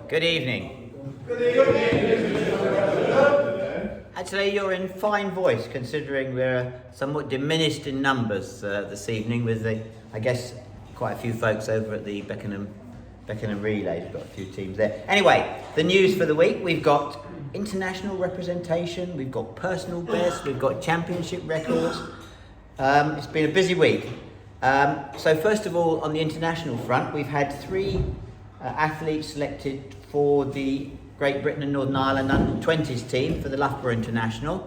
Good evening. Actually, you're in fine voice considering we're somewhat diminished in numbers this evening with I guess, quite a few folks over at the Beckenham Relay. We've got a few teams there. Anyway, the news for the week, we've got international representation, we've got personal bests, we've got championship records. It's been a busy week. So first of all, on the international front, we've had three athletes selected for the Great Britain and Northern Ireland under-20s team for the Loughborough International.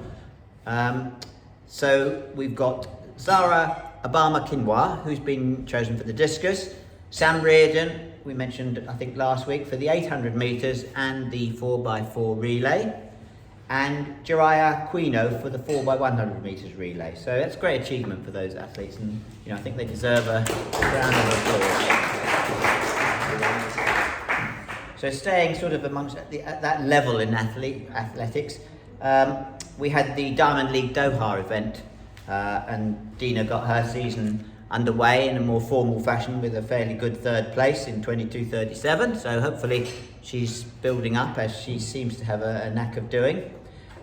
So we've got Zara Obama-Kinwa, who's been chosen for the discus, Sam Reardon, we mentioned I think last week, for the 800 metres and the 4x4 relay, and Jariah Quino for the 4x100 metres relay. So that's a great achievement for those athletes, and I think they deserve a round of applause. So staying sort of amongst at that level in athletics, we had the Diamond League Doha event, and Dina got her season underway in a more formal fashion with a fairly good third place in 22:37. So hopefully she's building up, as she seems to have a knack of doing.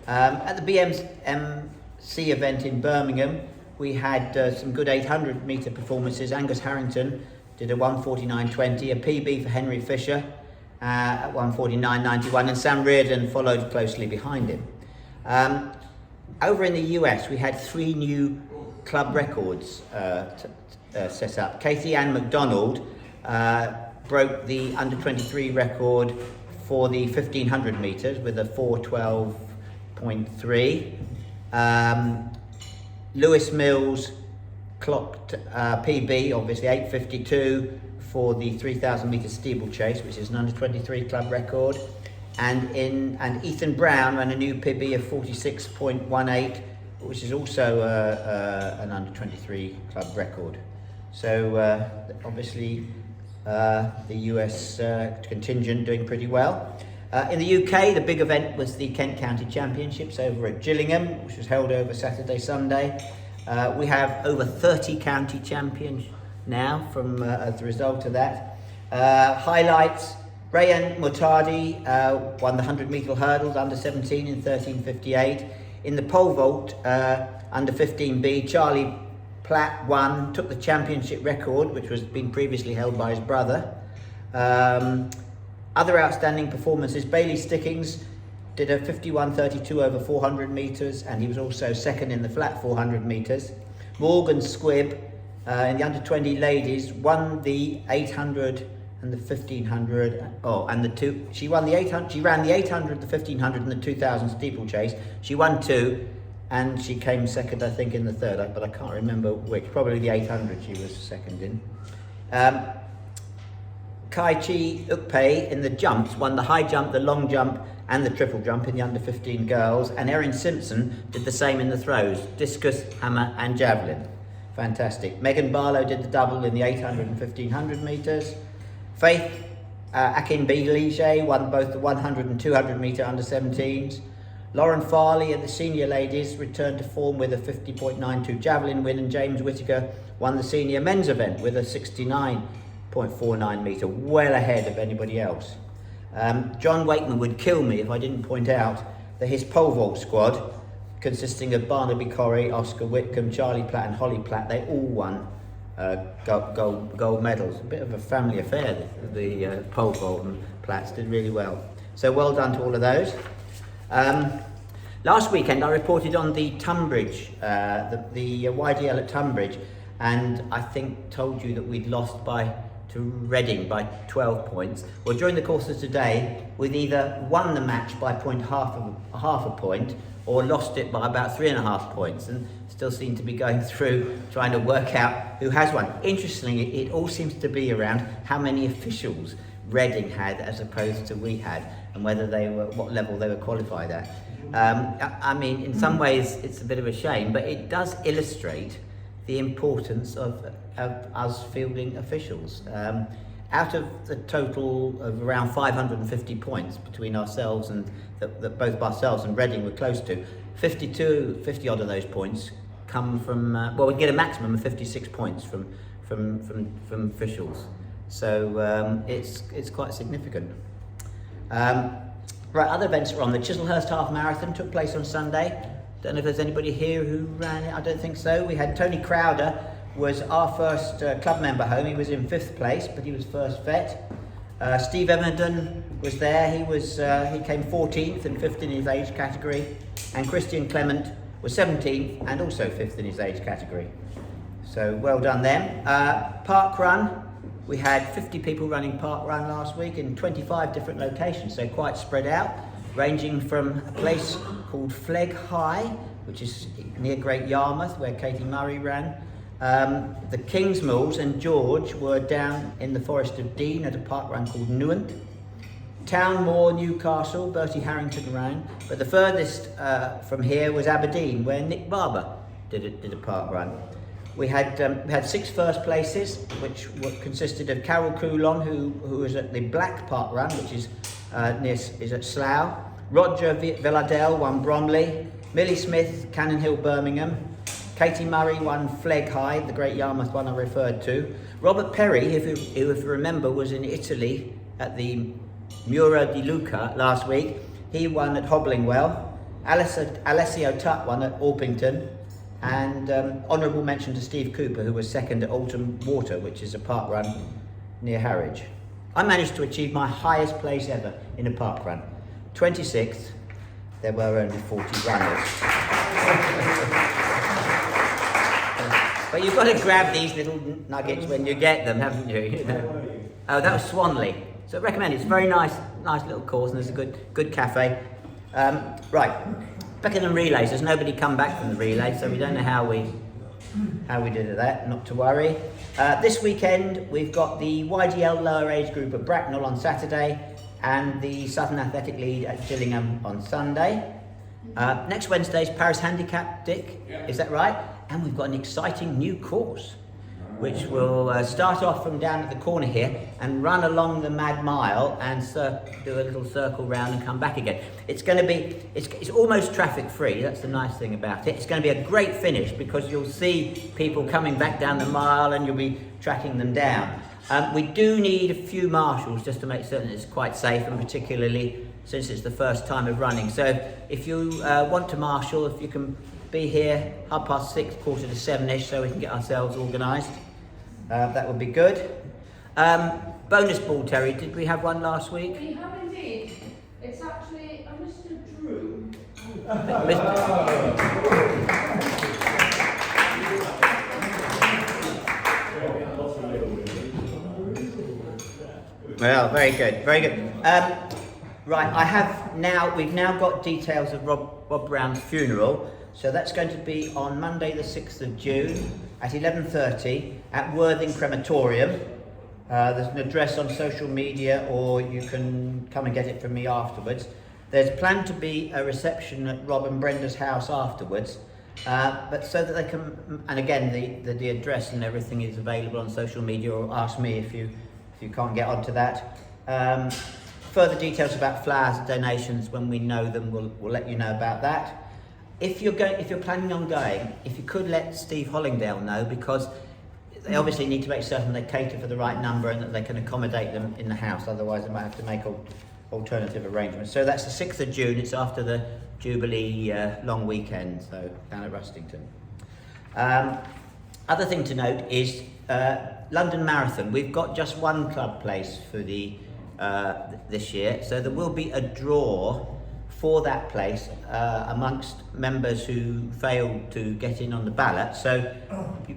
At the BMC event in Birmingham, we had some good 800 metre performances. Angus Harrington did a 1:49.20, a PB for Henry Fisher at 1:49.91, and Sam Reardon followed closely behind him. Over in the US, we had three new club records set up. Katie Ann McDonald broke the under-23 record for the 1500 metres with a 4:12.3. Lewis Mills clocked PB, obviously 8:52 for the 3000 metre steeplechase, which is an under-23 club record. And Ethan Brown ran a new PB of 46.18, which is also an under-23 club record. So obviously the US contingent doing pretty well. In the UK, the big event was the Kent County Championships over at Gillingham, which was held over Saturday, Sunday. We have over 30 county champions now from as a result of that. Highlights: Rayan Murtadi won the 100 metre hurdles under 17 in 13:58. In the pole vault under 15B, Charlie Platt won, took the championship record, which was been previously held by his brother. Other outstanding performances: Bailey Stickings did a 51:32 over 400 metres, and he was also second in the flat 400 metres. Morgan Squibb in the under-20 ladies won the 800 and the 1500. She won the 800. She ran the 800, the 1500, and the 2000 steeplechase. She won two, and she came second, I think, in the third. But I can't remember which. Probably the 800 she was second in. Kai Chi Ukpei in the jumps won the high jump, the long jump, and the triple jump in the under 15 girls. And Erin Simpson did the same in the throws: discus, hammer, and javelin. Fantastic. Megan Barlow did the double in the 800 and 1500 metres. Faith Akinbilige won both the 100 and 200 metre under 17s. Lauren Farley at the senior ladies returned to form with a 50.92 javelin win, and James Whittaker won the senior men's event with a 69.49 metre, well ahead of anybody else. John Wakeman would kill me if I didn't point out that his pole vault squad, consisting of Barnaby Corrie, Oscar Whitcomb, Charlie Platt and Holly Platt, they all won gold medals. A bit of a family affair, the pole vault, and Platts did really well. So well done to all of those. Last weekend I reported on the Tunbridge, the YDL at Tunbridge, and I think told you that we'd lost to Reading by 12 points. Well, during the course of today, we'd either won the match by half a point, or lost it by about 3.5 points, and still seem to be going through trying to work out who has won. Interestingly, it all seems to be around how many officials Reading had as opposed to we had, and what level they were qualified at. I mean, in some ways it's a bit of a shame, but it does illustrate the importance of us fielding officials. Out of the total of around 550 points between ourselves and that both ourselves and Reading were close to, 50 odd of those points come from, we get a maximum of 56 points from officials. So it's quite significant. Right, other events are on. The Chisel Hurst Half Marathon took place on Sunday. Don't know if there's anybody here who ran it. I don't think so. We had Tony Crowder, was our first club member home. He was in 5th place, but he was first vet. Steve Everton was there. He came 14th and 5th in his age category. And Christian Clement was 17th and also 5th in his age category. So well done them. Park run. We had 50 people running park run last week in 25 different locations, so quite spread out, ranging from a place called Flegg High, which is near Great Yarmouth, where Katie Murray ran. The Kingsmills and George were down in the Forest of Dean at a park run called Newent. Townmoor, Newcastle, Bertie Harrington ran, but the furthest from here was Aberdeen, where Nick Barber did a park run. We had 6 first places, which consisted of Carol Coulon, who was at the Black Park Run, which is at Slough. Roger Villadell won Bromley. Millie Smith, Cannon Hill, Birmingham. Katie Murray won Flegg High, the Great Yarmouth one I referred to. Robert Perry, if you remember, was in Italy at the Mura di Luca last week. He won at Hoblingwell. Alessio Tutt won at Orpington. And honourable mention to Steve Cooper, who was 2nd at Alton Water, which is a park run near Harwich. I managed to achieve my highest place ever in a park run. 26th, there were only 40 runners. But you've got to grab these little nuggets when you get them, haven't you? You know? Oh, that was Swanley. So I recommend it. It's a very nice little course, and there's a good cafe. Right. Beckenham relays, there's nobody come back from the relay, so we don't know how we did that, not to worry. This weekend we've got the YDL lower age group at Bracknell on Saturday and the Southern Athletic League at Gillingham on Sunday. Next Wednesday's Paris Handicap, Dick, is that right? And we've got an exciting new course, which will start off from down at the corner here and run along the Mad Mile and do a little circle round and come back again. It's going to be, it's almost traffic free, that's the nice thing about it. It's going to be a great finish because you'll see people coming back down the mile and you'll be tracking them down. We do need a few marshals just to make certain it's quite safe, and particularly since it's the first time of running. So if you want to marshal, if you can be here 6:30, 6:45ish, so we can get ourselves organised. That would be good. Bonus ball, Terry. Did we have one last week? We have indeed. It's actually a Mr. Drew. Well, very good, very good. Right, we've now got details of Rob Brown's funeral. So that's going to be on Monday the 6th of June at 11:30 at Worthing Crematorium. There's an address on social media, or you can come and get it from me afterwards. There's planned to be a reception at Rob and Brenda's house afterwards, but so that they can, and again the address and everything is available on social media, or ask me if you can't get onto that. Further details about flowers and donations, when we know them, we'll let you know about that. If you're planning on going, if you could let Steve Hollingdale know, because they obviously need to make certain they cater for the right number and that they can accommodate them in the house, otherwise they might have to make alternative arrangements. So that's the 6th of June, it's after the Jubilee long weekend, so down at Rustington. Other thing to note is London Marathon. We've got just one club place for this year, so there will be a draw for that place amongst members who failed to get in on the ballot. So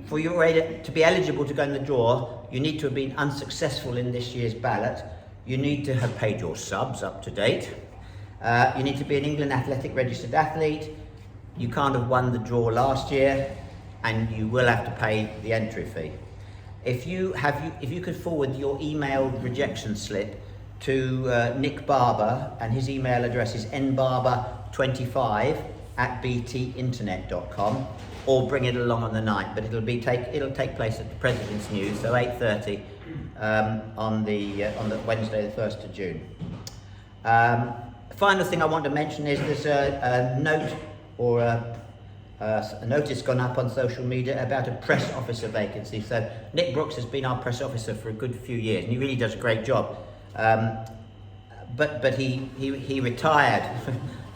for you to be eligible to go in the draw, you need to have been unsuccessful in this year's ballot. You need to have paid your subs up to date. You need to be an England Athletic registered athlete. You can't have won the draw last year, and you will have to pay the entry fee. If you could forward your email rejection slip to Nick Barber, and his email address is nbarber25@btinternet.com, or bring it along on the night, but it'll take place at the President's News, so 8:30 on the Wednesday the 1st of June. Final thing I want to mention is there's a note or a notice gone up on social media about a press officer vacancy. So Nick Brooks has been our press officer for a good few years, and he really does a great job. but he retired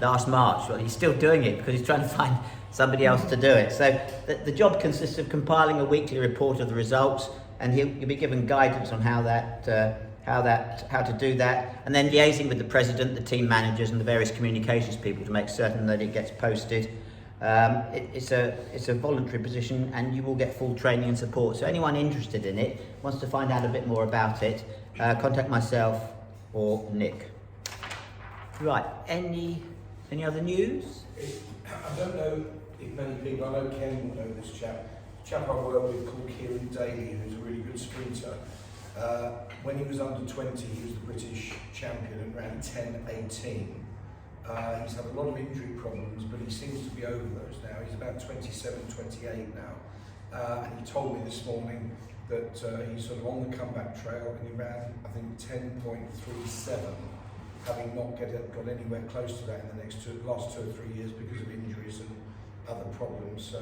last March. Well, he's still doing it because he's trying to find somebody else to do it. So the job consists of compiling a weekly report of the results, and he'll be given guidance on how to do that, and then liaising with the president, the team managers, and the various communications people to make certain that it gets posted. It's a voluntary position, and you will get full training and support. So anyone interested in it, wants to find out a bit more about it, contact myself or Nick. Right, any other news? I don't know if many people, I know Ken will know this chap I work with called Kieran Daly, who's a really good sprinter. When he was under 20, he was the British champion and ran 10:18. He's had a lot of injury problems, but he seems to be over those now. He's about 27, 28 now. And he told me this morning that he's sort of on the comeback trail, and he ran, I think, 10.37, having not got anywhere close to that in the last 2 or 3 years because of injuries and other problems. So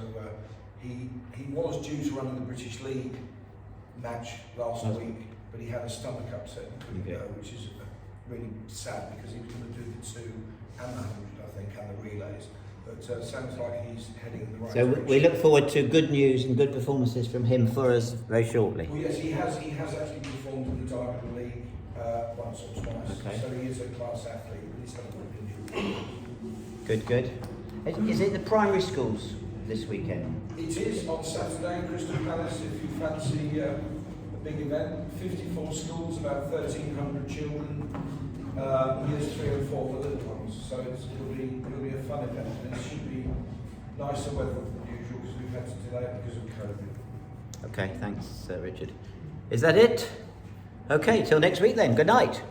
he was due to run in the British League match last week, but he had a stomach upset and couldn't go, which is really sad because he was going to do the 2 and the 100, I think, and the relays. But sounds like he's heading in the right direction. So we look forward to good news and good performances from him for us very shortly. Well, yes, he has actually performed in the Diamond League once or twice. Okay. So he is a class athlete, but he's had a good injury. Good. Is it the primary schools this weekend? It is on Saturday in Crystal Palace, if you fancy a big event. 54 schools, about 1,300 children, years 3 and 4 for little ones. So it'll be a fun event, and it should be nicer weather than usual because we've had to delay it because of COVID. Okay, thanks, Richard. Is that it? Okay, till next week then. Good night.